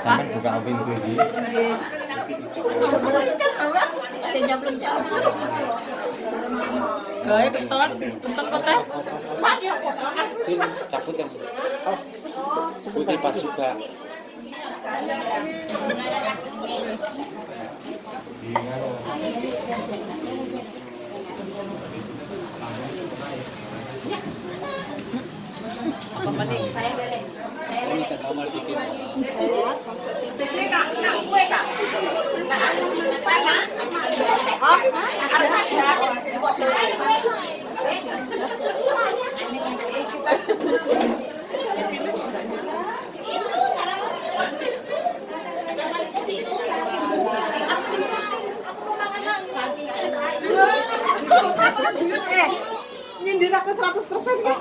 Sampai buka pintu iki. Tinja belum jauh. Gawe keton, keton kote. Cabut yang putih pas juga. Apa mending saya beli. Ini ke kamar sikit. Nyindir aku 100% kok.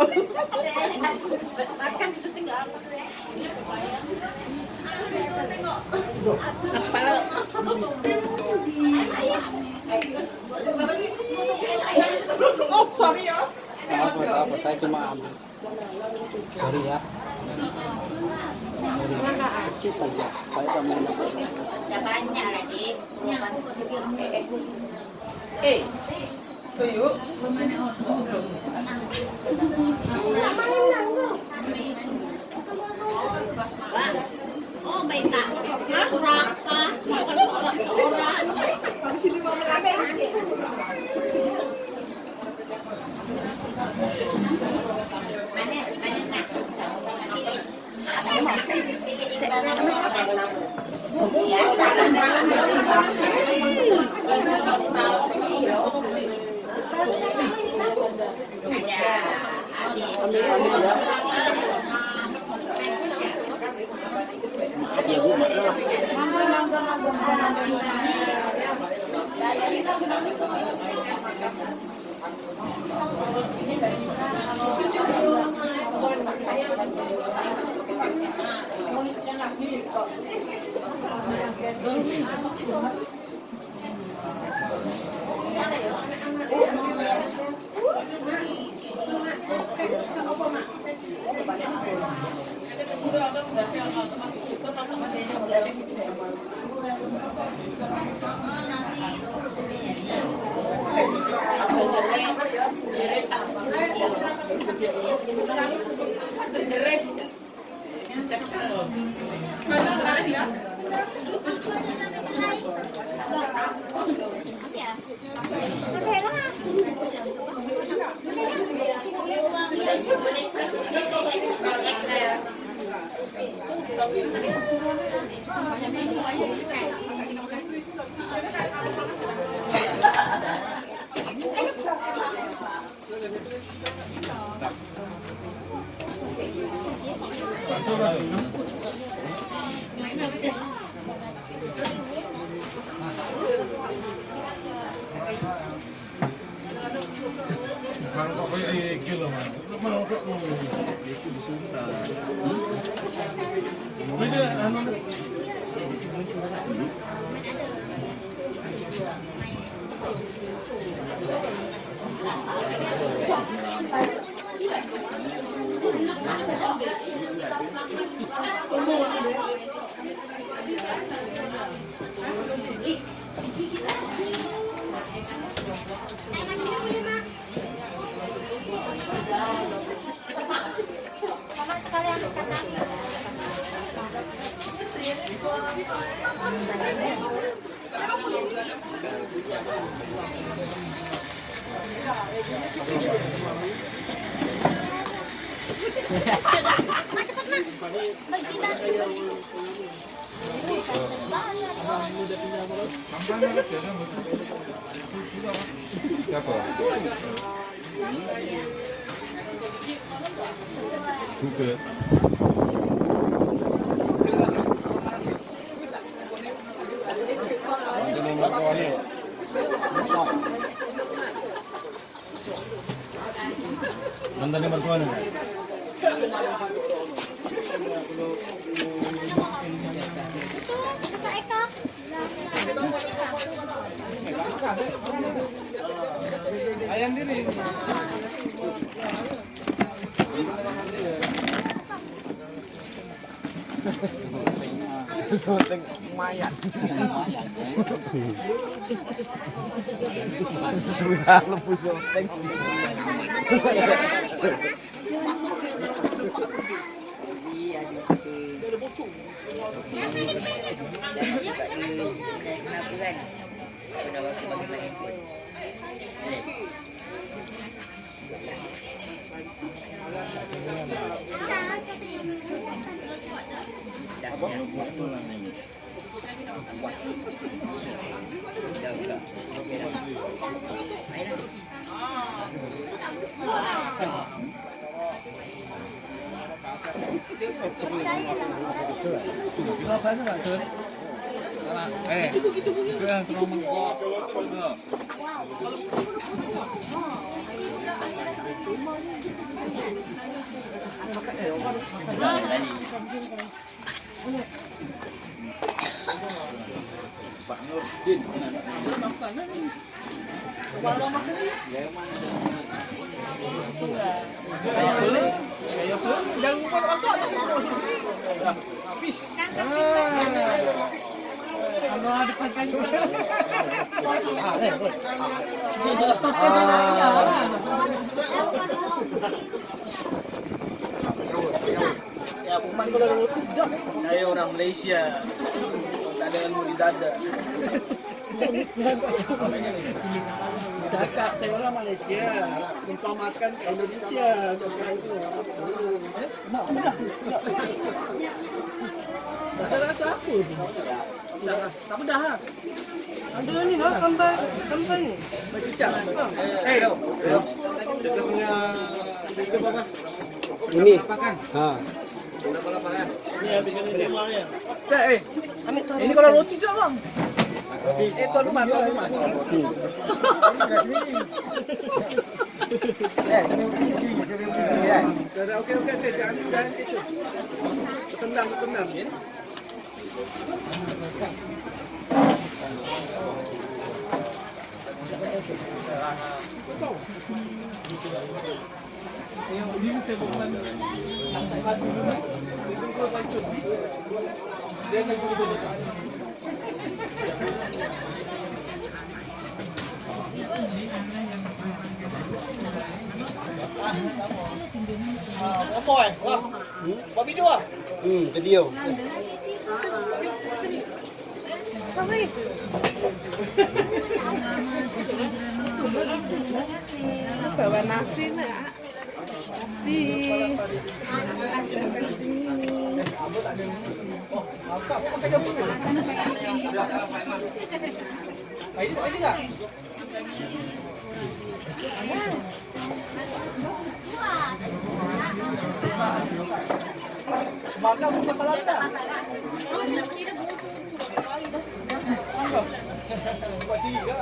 Oh, sorry ya. Apa saya cuma ambil. Sorry ya. Sorry. Sedikit saja. Saya kamu Udah banyak lagi. Yuk. Oh, baik tak. Berapa? Makan seorang-seorang. Habis ini mau melame. Mana? Mana nak? Pilih. Saya mau. Pilih ya Bu. Siapa? Google. Mantan yang mertuanya. Ayam diri. syuting lumayan. Sudah lebu syuting. Itu yang terlalu mengkok. Pak Nurdin. Jangan lupa rasa habis. Kalau ada pakai ya, pemain kalau lucu sudah. Saya orang Malaysia. Tak ada ilmu di dada. Kakak, saya orang Malaysia. Umpamakan ke Indonesia. Kakak itu. Ada rasa apa? Tak dah. Ada ni lah, sampai ni. Bercicak. Kita punya itu apa? Ini. Lapangan. Ha. Kenapa lapangan? Ni habis kena temanya. Ini kalau roti tak bang? Tuan rumah. Okey. Jangan kecoh. Tendang ya. Apa eh? Wah. Buat video ah? Video. Bawa nasi nak. Nasi. Ini tak? Makan bukan salah tak? Buat sini ke?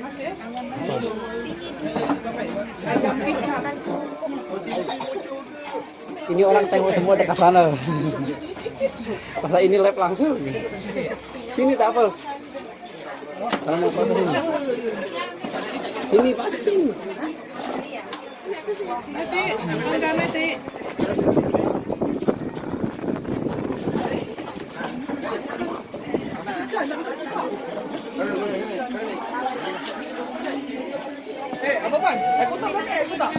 Masih? Ayam pincang. Ini orang tengok semua dekat sana. Masa ini live langsung. Sini tak apa. Kalau mau foto sini. Sini masuk sini. Mati, enggak mati. Apa man? Aku tak pakai, aku tak.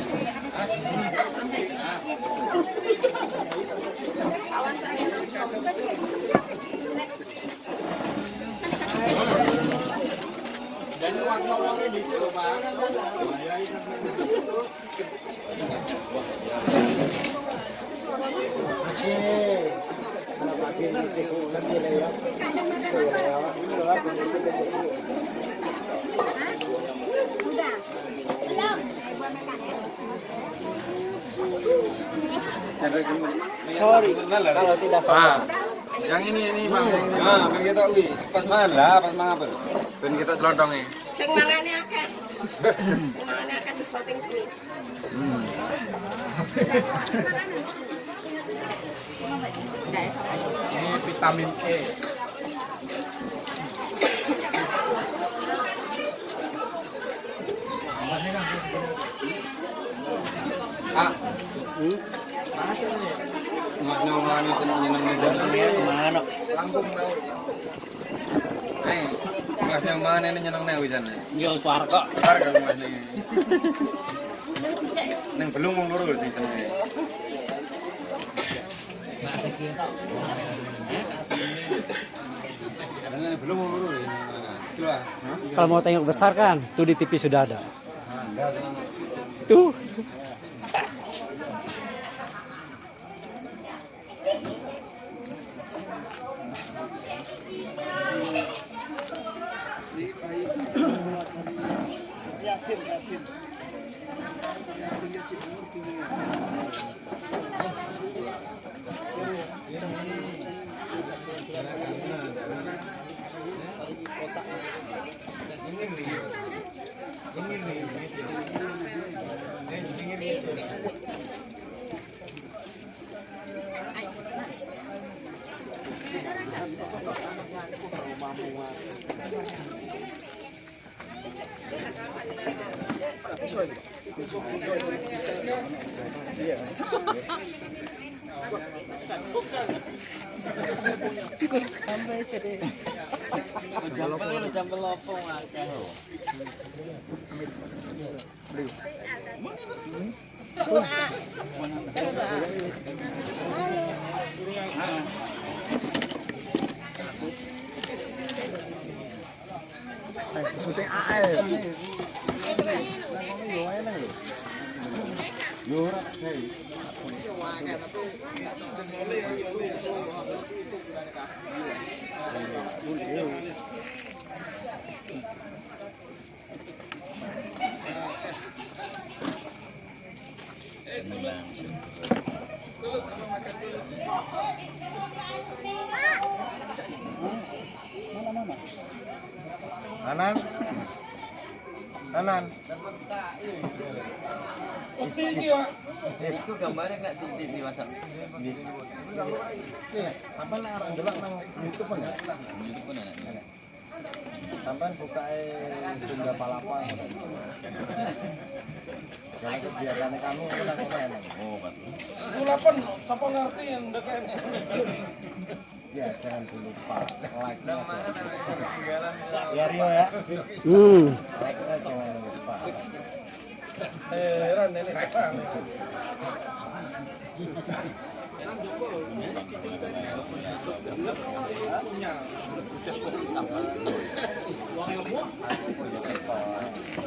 Dan uang-uangnya di situ, Pak. Sorry. Kalau tidak salah. Yang ini bang. Nah, biar kita ui. Pas mangan lah, pas mangan apa? Ben kita celotongnya. Sing mangane akeh. Sing mangane akeh di syuting sini. Ini vitamin E. Ah. Mana sih ini? Emaknya Lampung tau. Mas yang mana ini nyeneng nih wisan? Yo suara kok. Harga mas ini. Neng belum mau lurus sih sana. Belum mau lurus ini. Kalau mau tengok besar kan, tuh di TV sudah ada. Tuh. Jambel opo akeh. Syuting AF. Yo ora sih. Kanan. Kanan. Itu gambarnya nggak di WhatsApp. Sampai lah orang delok nang YouTube kan ya. YouTube pun ada. Sampai buka Sunda Palapa. Yang kegiatannya kamu nang kono. Oh, pas. Kulapan, siapa ngerti yang udah kayak Ya, jangan dulu lupa like-nya. Ya Rio ya. Like-nya jangan lupa. heran ini siapa?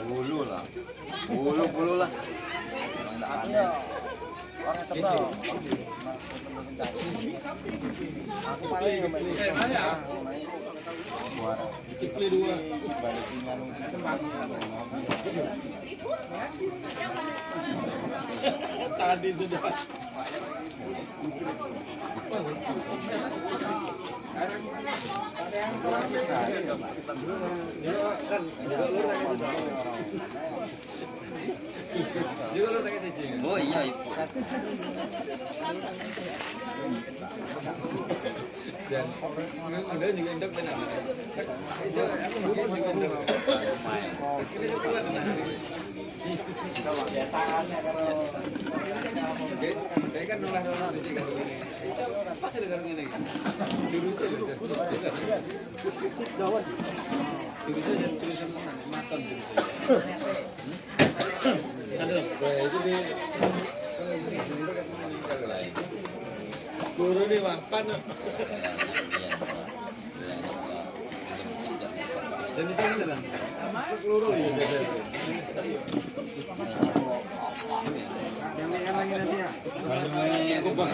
Bulu lah. Aku ya orang tebal. Aku paling Ikli dua. Tadi sudah. Oh iya itu. Dan udah juga induk benar. Aku mau juga induk. Biasaannya kalau Dia kan nolak di sini. Pasti dengar ini. Dulu saja. Dawat. Dulu saja tulisan maton dulu. Aduh, itu di Guru di makan. jadi sini kan. Peluru ya. Yang lagi nasi ya. Aduh, Bos.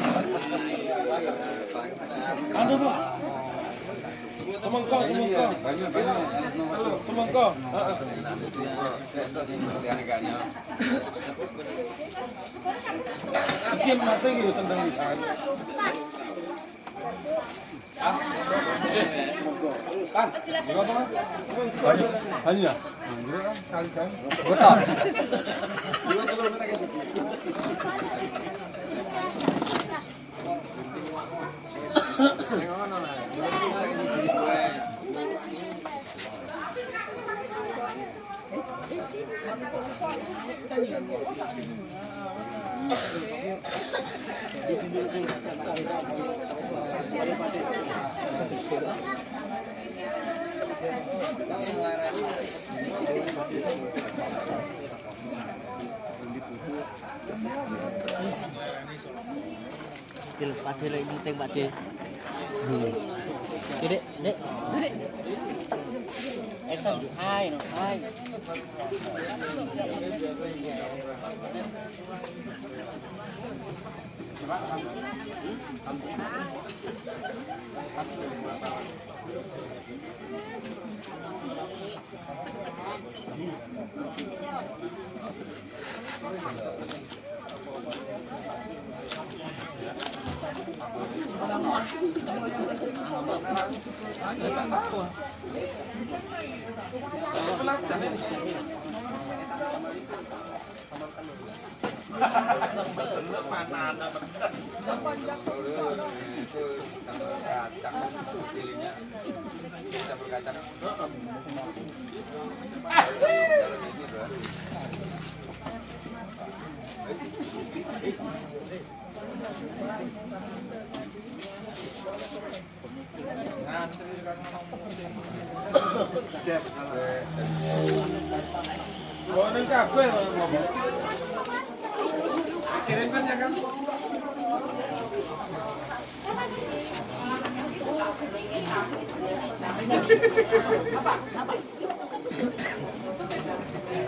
Semangkok. Semangkok. Bikin masa gitu sendang lisan. Kan, berapa kan? Hanya. Kali-kali. Betul. Pak De lagi meeting Pak De. Dek, dek, dek. Action, hai, no, hai. Kirimkan ya kan?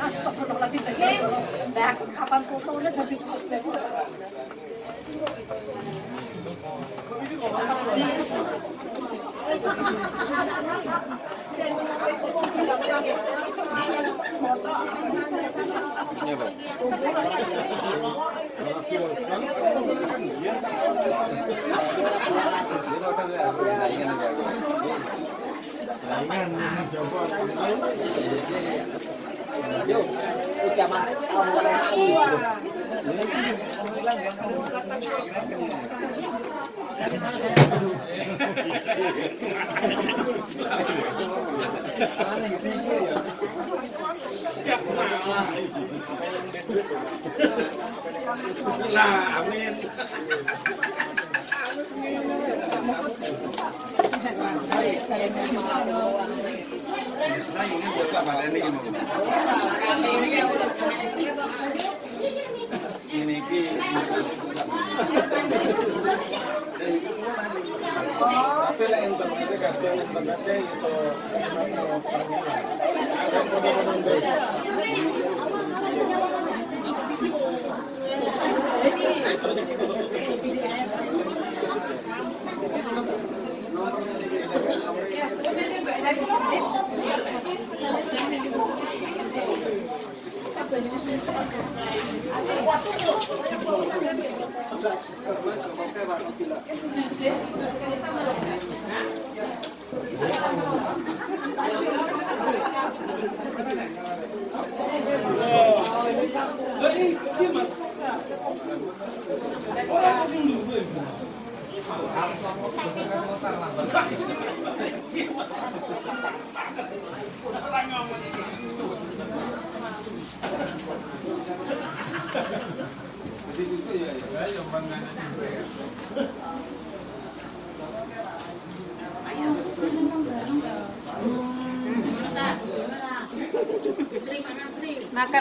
Astagfirullahaladzim. Nah, kapan fotonya dari ucapan Lah, amin. Ini ki. Tapi lah internetnya kadang internetnya iso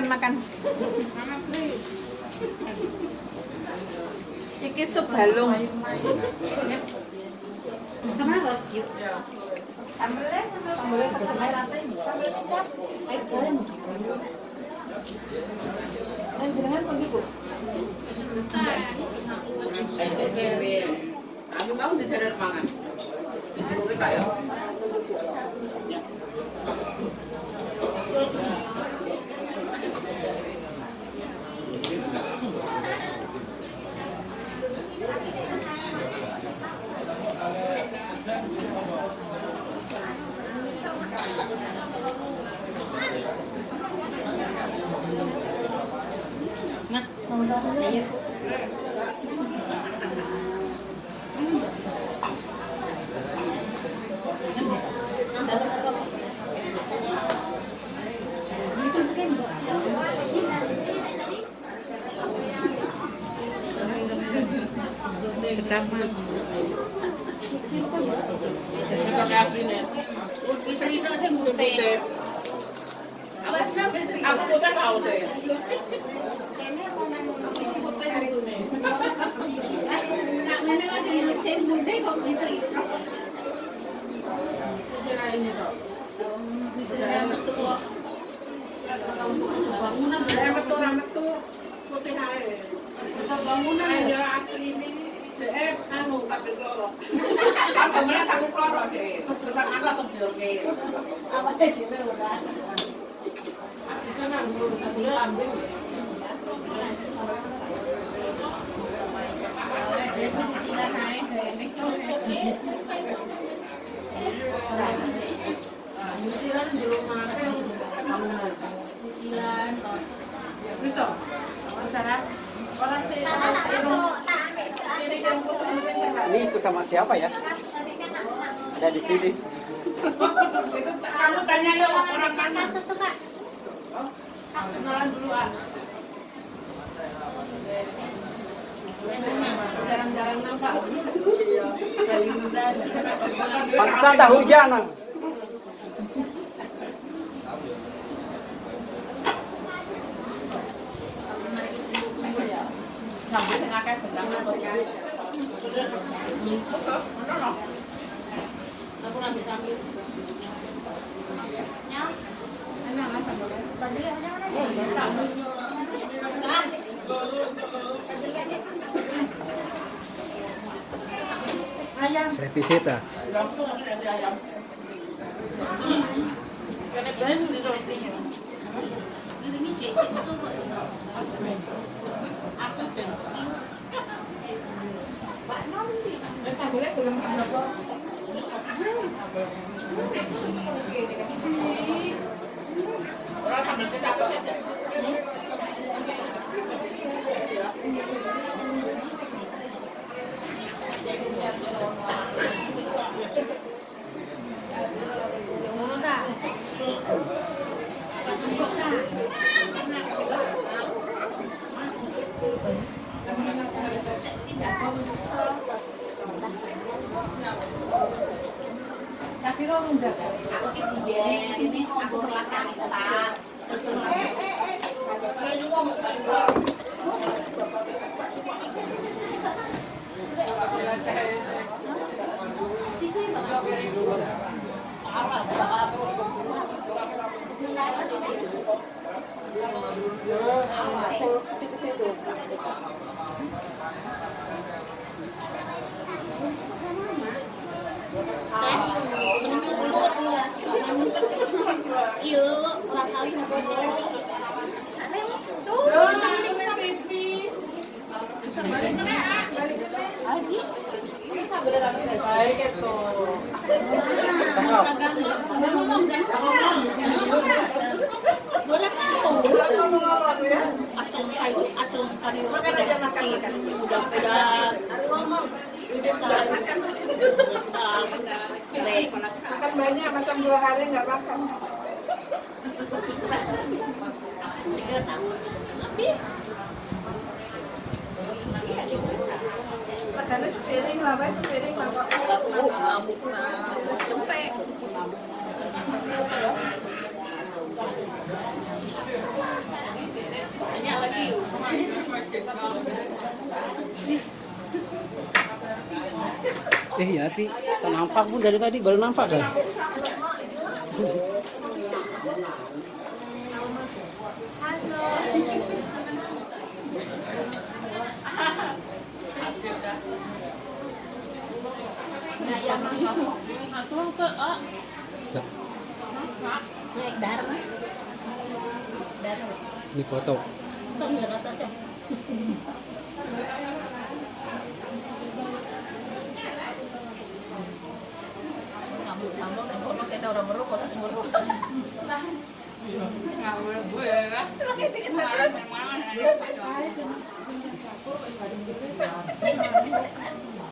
makan. Iki sup balung. Kenapa? Sambelnya setengah rata ini. Sambel kecap. Ayo goreng. Jangan pergi, Bu. Aku mau dicari mangan. Itu kita ya. Ngat, ngomong ayo. Sedap, Mas. Fitri itu sing putih. Awas na Fitri. Aku bukan tahu saya. Nak ngene lah sing putih kok Fitri. Sejarah ini toh. Fitri metu kok. Bangunan betul rametu putih ae. Bangunan sejarah asli ini. Anu tak berkelorok. Kan pemerintah tak berkelorok deh. Tetap aku langsung biorke. Awak dhewe ora. Di sana dulu ambil. Cicilan naik dhewe Cicilan belum makan bangunan. cicilan. Gitu. Sarah orang sih Ini ikut sama siapa ya? Ada di sini. itu kamu tanya ya orang kanan. Kenalan dulu ah. Jarang-jarang nampak. Pantesan dah hujan. Sampai sing akeh bentangan kok ya. Aku nanti sambil. Enak lah sambil. Ayam. Revisita. Ayam. Karena biasanya sudah sorting ya. Ini cicit itu kok. Aku ben. Sambilnya belum apa. Orang sambil kita apa aja. Tapi lo menjaga. Aku kejadian ini aku perlasan kita. Iya, orang kali tuh. Baik itu. Makan banyak macam 2 hari nggak makan. 3 tahun lebih. Iya, bisa. Sekali sepiring lah, baik sepiring lah. Mabuk cempek. Banyak lagi. Yati, tak nampak pun dari tadi, baru nampak kan? Naik darah. Darah. Ini foto. Ngambuk nembok pakai orang baru kalau sembuh. Ngambuk gue ya.